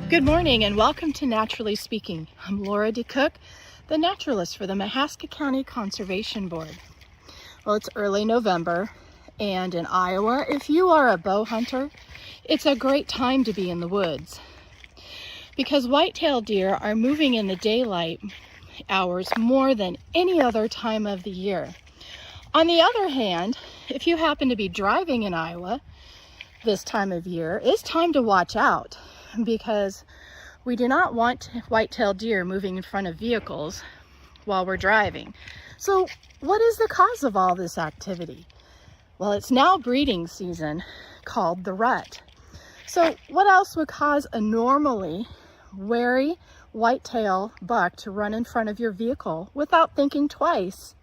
Good morning and welcome to Naturally Speaking. I'm Laura DeCook, the naturalist for the Mahaska County Conservation Board. Well, it's early November, and in Iowa, if you are a bow hunter, it's a great time to be in the woods because white-tailed deer are moving in the daylight hours more than any other time of the year. On the other hand, if you happen to be driving in Iowa this time of year, it's time to watch out, because we do not want white-tailed deer moving in front of vehicles while we're driving. So what is the cause of all this activity? Well, it's now breeding season, called the rut. So what else would cause a normally wary white-tail buck to run in front of your vehicle without thinking twice?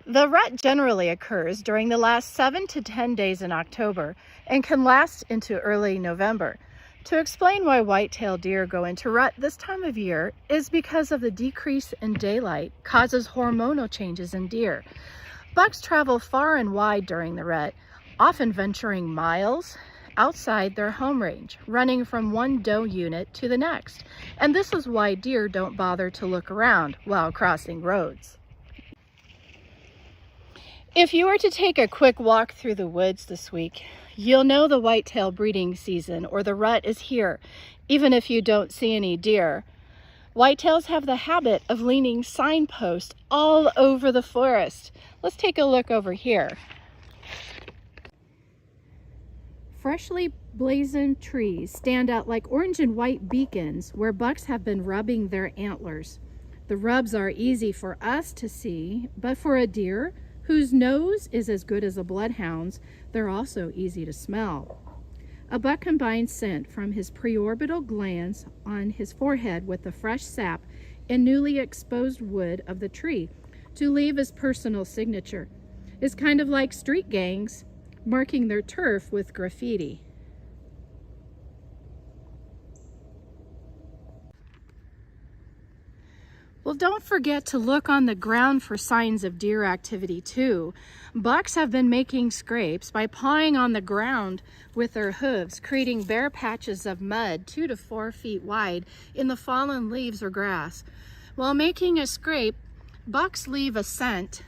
The rut generally occurs during the last 7 to 10 days in October and can last into early November. To explain why white-tailed deer go into rut this time of year is because of the decrease in daylight causes hormonal changes in deer. Bucks travel far and wide during the rut, often venturing miles outside their home range, running from one doe unit to the next. And this is why deer don't bother to look around while crossing roads. If you were to take a quick walk through the woods this week, you'll know the whitetail breeding season, or the rut, is here, even if you don't see any deer. Whitetails have the habit of leaning signposts all over the forest. Let's take a look over here. Freshly blazoned trees stand out like orange and white beacons where bucks have been rubbing their antlers. The rubs are easy for us to see, but for a deer, whose nose is as good as a bloodhound's, they're also easy to smell. A buck combines scent from his preorbital glands on his forehead with the fresh sap and newly exposed wood of the tree to leave his personal signature. It's kind of like street gangs marking their turf with graffiti. Well, don't forget to look on the ground for signs of deer activity too. Bucks have been making scrapes by pawing on the ground with their hooves, creating bare patches of mud 2 to 4 feet wide in the fallen leaves or grass. While making a scrape, bucks leave a scent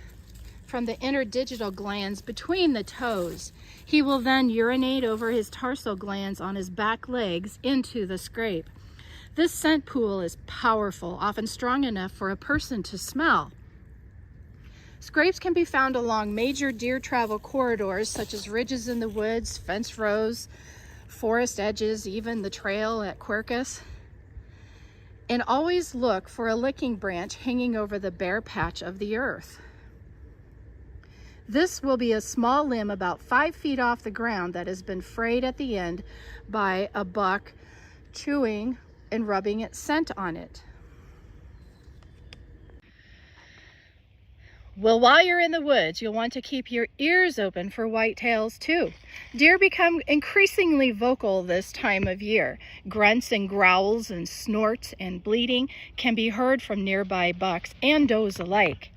from the interdigital glands between the toes. He will then urinate over his tarsal glands on his back legs into the scrape. This scent pool is powerful, often strong enough for a person to smell. Scrapes can be found along major deer travel corridors, such as ridges in the woods, fence rows, forest edges, even the trail at Quercus. And always look for a licking branch hanging over the bare patch of the earth. This will be a small limb about 5 feet off the ground that has been frayed at the end by a buck chewing and rubbing its scent on it. Well, while you're in the woods, you'll want to keep your ears open for whitetails too. Deer become increasingly vocal this time of year. Grunts and growls and snorts and bleating can be heard from nearby bucks and does alike.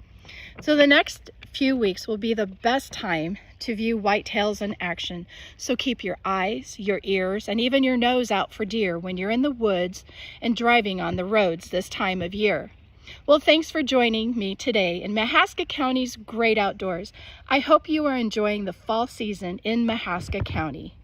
So the next few weeks will be the best time to view whitetails in action. So keep your eyes, your ears, and even your nose out for deer when you're in the woods and driving on the roads this time of year. Well, thanks for joining me today in Mahaska County's great outdoors. I hope you are enjoying the fall season in Mahaska County.